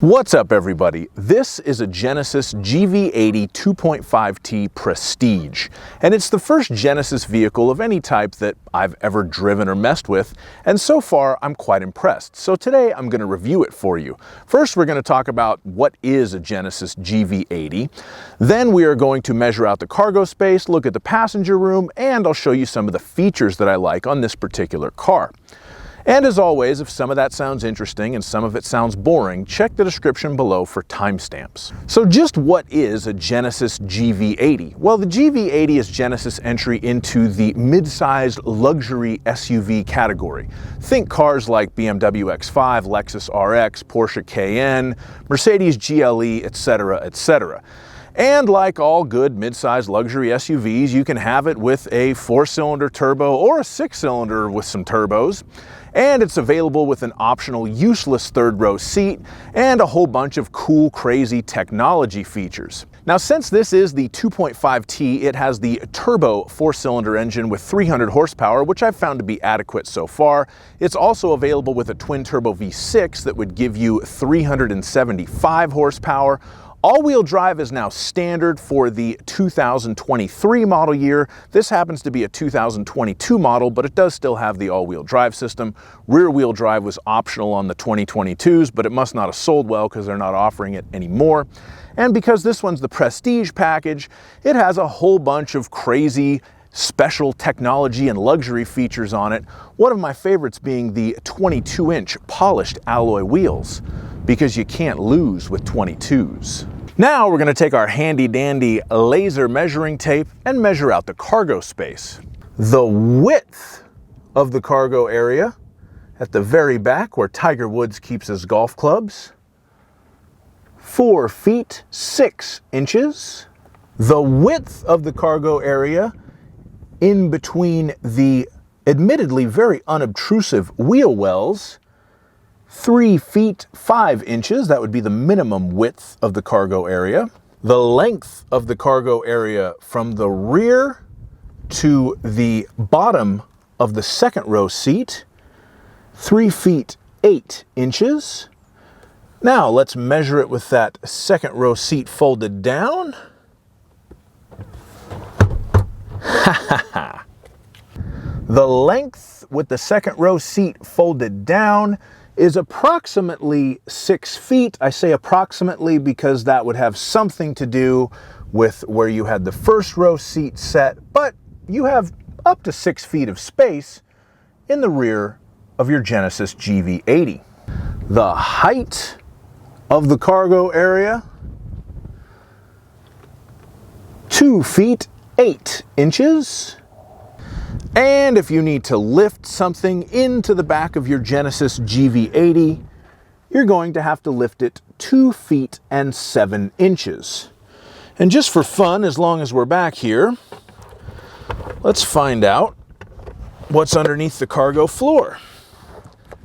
What's up, everybody? This is a Genesis GV80 2.5T Prestige, and it's the first Genesis vehicle of any type that I've ever driven or messed with, and so far I'm quite impressed. So today I'm going to review it for you. First, we're going to talk about what is a Genesis GV80. Then we are going to measure out the cargo space, look at the passenger room, and I'll show you some of the features that I like on this particular car. And as always, if some of that sounds interesting and some of it sounds boring, check the description below for timestamps. So just what is a Genesis GV80? Well, the GV80 is Genesis' entry into the mid-sized luxury SUV category. Think cars like BMW X5, Lexus RX, Porsche Cayenne, Mercedes GLE, etc., etc. And like all good mid-sized luxury SUVs, you can have it with a 4-cylinder turbo or a 6-cylinder with some turbos. And it's available with an optional useless third-row seat and a whole bunch of cool, crazy technology features. Now, since this is the 2.5T, it has the turbo 4-cylinder engine with 300 horsepower, which I've found to be adequate so far. It's also available with a twin-turbo V6 that would give you 375 horsepower. All-wheel drive is now standard for the 2023 model year. This happens to be a 2022 model, but it does still have the all-wheel drive system. Rear-wheel drive was optional on the 2022s, but it must not have sold well because they're not offering it anymore. And because this one's the Prestige package, it has a whole bunch of crazy special technology and luxury features on it. One of my favorites being the 22-inch polished alloy wheels, because you can't lose with 22s. Now we're going to take our handy-dandy laser measuring tape and measure out the cargo space. The width of the cargo area at the very back where Tiger Woods keeps his golf clubs, 4 feet 6 inches. The width of the cargo area in between the admittedly very unobtrusive wheel wells, 3 feet 5 inches, that would be the minimum width of the cargo area. The length of the cargo area from the rear to the bottom of the second row seat, 3 feet 8 inches. Now let's measure it with that second row seat folded down. The length with the second row seat folded down is approximately 6 feet. I say approximately because that would have something to do with where you had the first row seat set, but you have up to 6 feet of space in the rear of your Genesis GV80. The height of the cargo area, 2 feet 8 inches. And if you need to lift something into the back of your Genesis GV80, you're going to have to lift it 2 feet and 7 inches. And just for fun, as long as we're back here, let's find out what's underneath the cargo floor.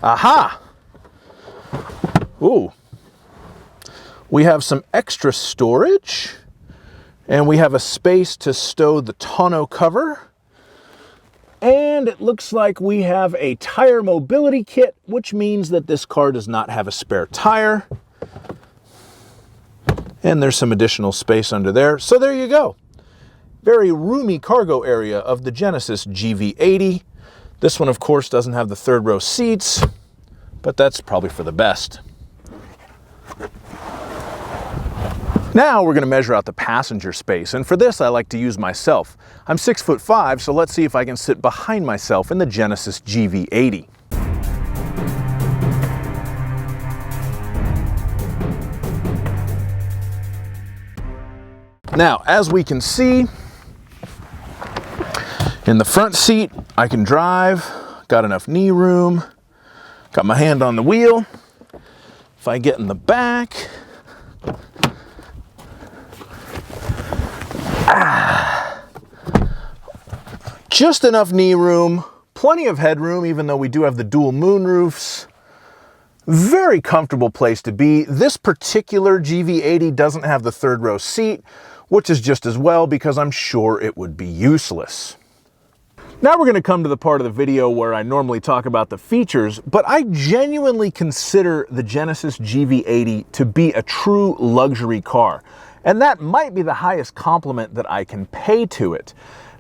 Aha! Ooh. We have some extra storage, and we have a space to stow the tonneau cover. And it looks like we have a tire mobility kit, which means that this car does not have a spare tire. And there's some additional space under there. So there you go. Very roomy cargo area of the Genesis GV80. This one, of course, doesn't have the third row seats, but that's probably for the best. Now we're going to measure out the passenger space, and for this I like to use myself. I'm 6'5", so let's see if I can sit behind myself in the Genesis GV80. Now, as we can see, in the front seat I can drive, got enough knee room, got my hand on the wheel. If I get in the back, just enough knee room, plenty of headroom, even though we do have the dual moon roofs. Very comfortable place to be. This particular GV80 doesn't have the third row seat, which is just as well because I'm sure it would be useless. Now we're going to come to the part of the video where I normally talk about the features, but I genuinely consider the Genesis GV80 to be a true luxury car. And that might be the highest compliment that I can pay to it.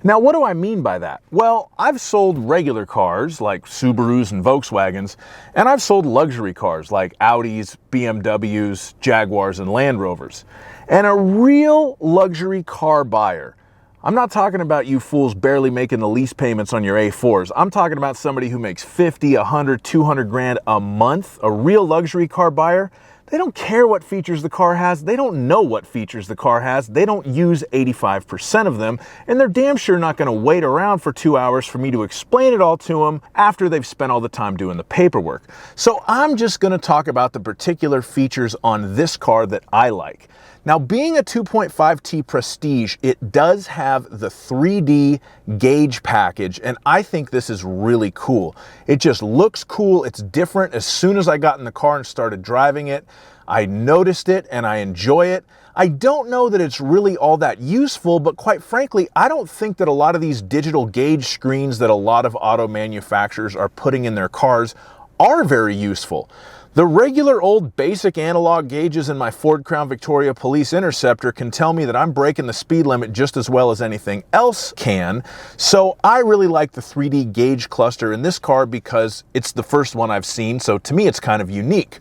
Now, what do I mean by that? Well, I've sold regular cars like Subarus and Volkswagens, and I've sold luxury cars like Audis, BMWs, Jaguars, and Land Rovers. And a real luxury car buyer, I'm not talking about you fools barely making the lease payments on your A4s. I'm talking about somebody who makes 50, 100, 200 grand a month, a real luxury car buyer. They don't care what features the car has. They don't know what features the car has. They don't use 85% of them, and they're damn sure not going to wait around for 2 hours for me to explain it all to them after they've spent all the time doing the paperwork. So I'm just going to talk about the particular features on this car that I like. Now, being a 2.5T Prestige, it does have the 3D gauge package, and I think this is really cool. It just looks cool. It's different. As soon as I got in the car and started driving it, I noticed it and I enjoy it. I don't know that it's really all that useful, but quite frankly, I don't think that a lot of these digital gauge screens that a lot of auto manufacturers are putting in their cars are very useful. The regular old basic analog gauges in my Ford Crown Victoria Police Interceptor can tell me that I'm breaking the speed limit just as well as anything else can. So I really like the 3D gauge cluster in this car because it's the first one I've seen, so to me it's kind of unique.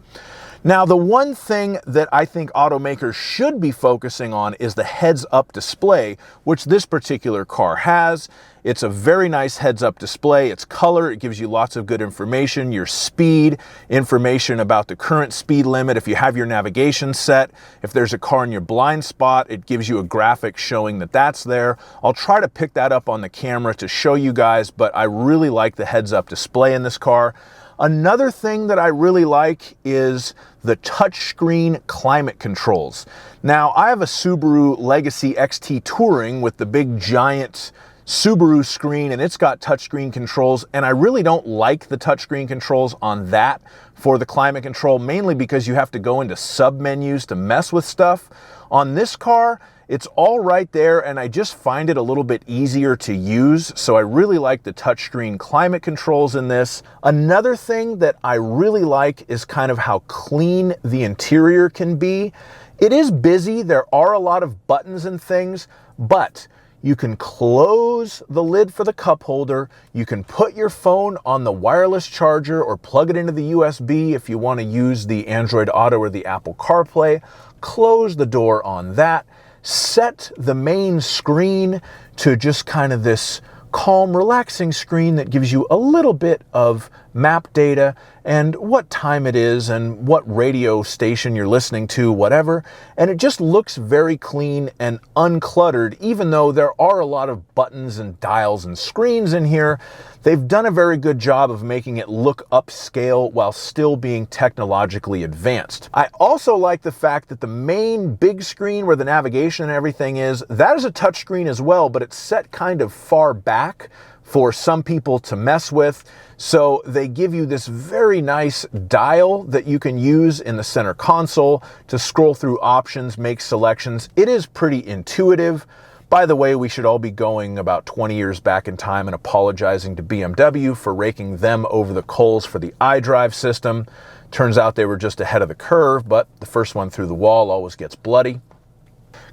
Now, the one thing that I think automakers should be focusing on is the heads-up display, which this particular car has. It's a very nice heads-up display. It's color. It gives you lots of good information, your speed, information about the current speed limit. If you have your navigation set, if there's a car in your blind spot, it gives you a graphic showing that that's there. I'll try to pick that up on the camera to show you guys, but I really like the heads-up display in this car. Another thing that I really like is the touchscreen climate controls. Now, I have a Subaru Legacy XT Touring with the big giant Subaru screen, and it's got touchscreen controls, and I really don't like the touchscreen controls on that for the climate control, mainly because you have to go into sub-menus to mess with stuff. On this car, it's all right there, and I just find it a little bit easier to use, so I really like the touchscreen climate controls in this. Another thing that I really like is kind of how clean the interior can be. It is busy, there are a lot of buttons and things, but you can close the lid for the cup holder, you can put your phone on the wireless charger or plug it into the USB if you want to use the Android Auto or the Apple CarPlay, close the door on that. Set the main screen to just kind of this calm, relaxing screen that gives you a little bit of map data and what time it is and what radio station you're listening to, whatever. And it just looks very clean and uncluttered, even though there are a lot of buttons and dials and screens in here. They've done a very good job of making it look upscale while still being technologically advanced. I also like the fact that the main big screen where the navigation and everything is, that is a touch screen as well, but it's set kind of far back for some people to mess with. So they give you this very nice dial that you can use in the center console to scroll through options, make selections. It is pretty intuitive. By the way, we should all be going about 20 years back in time and apologizing to BMW for raking them over the coals for the iDrive system. Turns out they were just ahead of the curve, but the first one through the wall always gets bloody.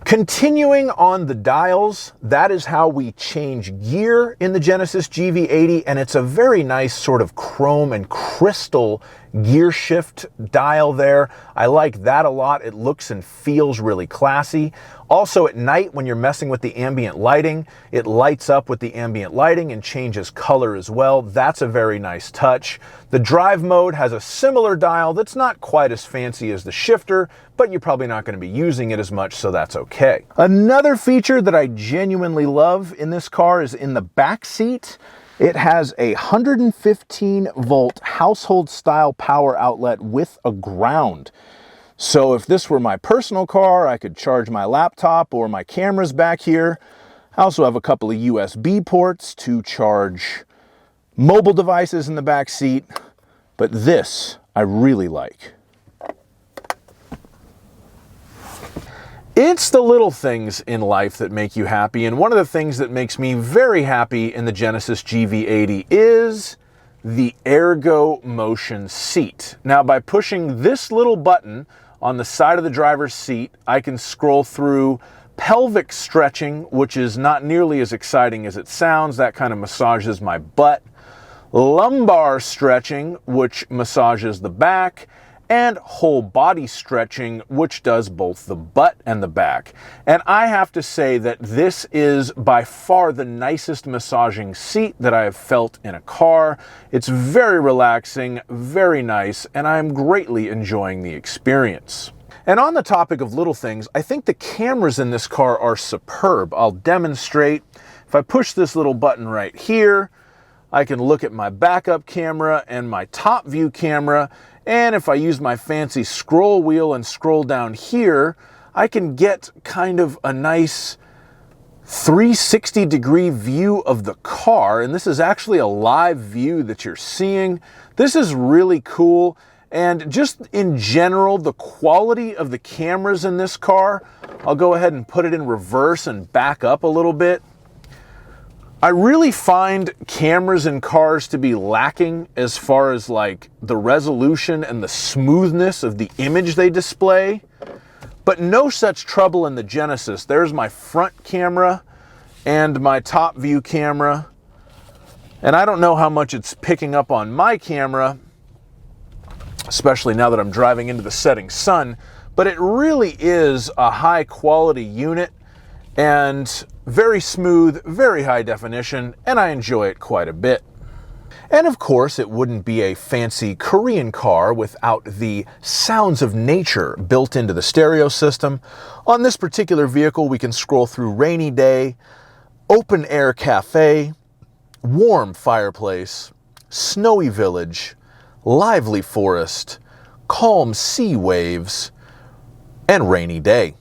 Continuing on the dials, that is how we change gear in the Genesis GV80, and it's a very nice sort of chrome and crystal gear shift dial there. I like that a lot. It looks and feels really classy. Also at night when you're messing with the ambient lighting, it lights up with the ambient lighting and changes color as well. That's a very nice touch. The drive mode has a similar dial that's not quite as fancy as the shifter, but you're probably not going to be using it as much, so that's okay. Another feature that I genuinely love in this car is in the back seat. It has a 115 volt household style power outlet with a ground. So if this were my personal car, I could charge my laptop or my cameras back here. I also have a couple of USB ports to charge mobile devices in the back seat, but this I really like. It's the little things in life that make you happy, and one of the things that makes me very happy in the Genesis GV80 is the Ergo Motion seat. Now, by pushing this little button on the side of the driver's seat, I can scroll through pelvic stretching, which is not nearly as exciting as it sounds. That kind of massages my butt. Lumbar stretching, which massages the back, and whole body stretching, which does both the butt and the back. And I have to say that this is by far the nicest massaging seat that I have felt in a car. It's very relaxing, very nice, and I'm greatly enjoying the experience. And on the topic of little things, I think the cameras in this car are superb. I'll demonstrate. If I push this little button right here, I can look at my backup camera and my top view camera, and if I use my fancy scroll wheel and scroll down here, I can get kind of a nice 360-degree view of the car, and this is actually a live view that you're seeing. This is really cool, and just in general, the quality of the cameras in this car, I'll go ahead and put it in reverse and back up a little bit. I really find cameras in cars to be lacking as far as like the resolution and the smoothness of the image they display, but no such trouble in the Genesis. There's my front camera and my top view camera, and I don't know how much it's picking up on my camera, especially now that I'm driving into the setting sun, but it really is a high quality unit and very smooth, very high definition, and I enjoy it quite a bit. And of course, it wouldn't be a fancy Korean car without the sounds of nature built into the stereo system. On this particular vehicle, we can scroll through Rainy Day, Open Air Cafe, Warm Fireplace, Snowy Village, Lively Forest, Calm Sea Waves, and Rainy Day.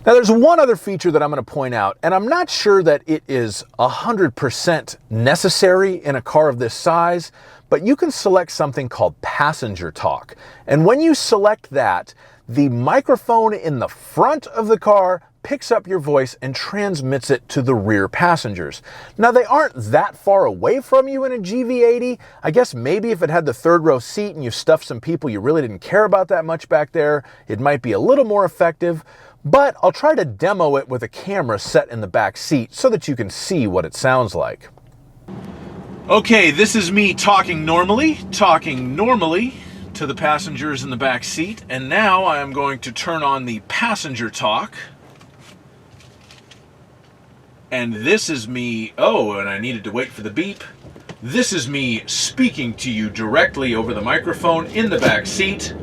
Now, there's one other feature that I'm going to point out, and I'm not sure that it is 100% necessary in a car of this size, but you can select something called Passenger Talk. And when you select that, the microphone in the front of the car picks up your voice and transmits it to the rear passengers. Now, they aren't that far away from you in a GV80. I guess maybe if it had the third row seat and you stuffed some people you really didn't care about that much back there, it might be a little more effective. But I'll try to demo it with a camera set in the back seat so that you can see what it sounds like. Okay, this is me talking normally to the passengers in the back seat, and now I am going to turn on the passenger talk. And this is me, and I needed to wait for the beep. This is me speaking to you directly over the microphone in the back seat.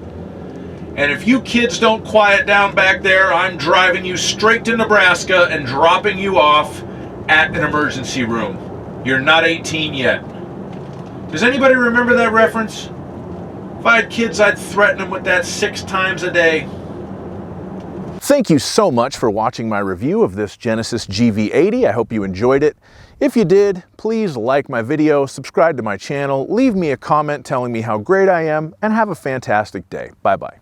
And if you kids don't quiet down back there, I'm driving you straight to Nebraska and dropping you off at an emergency room. You're not 18 yet. Does anybody remember that reference? If I had kids, I'd threaten them with that 6 times a day. Thank you so much for watching my review of this Genesis GV80. I hope you enjoyed it. If you did, please like my video, subscribe to my channel, leave me a comment telling me how great I am, and have a fantastic day. Bye-bye.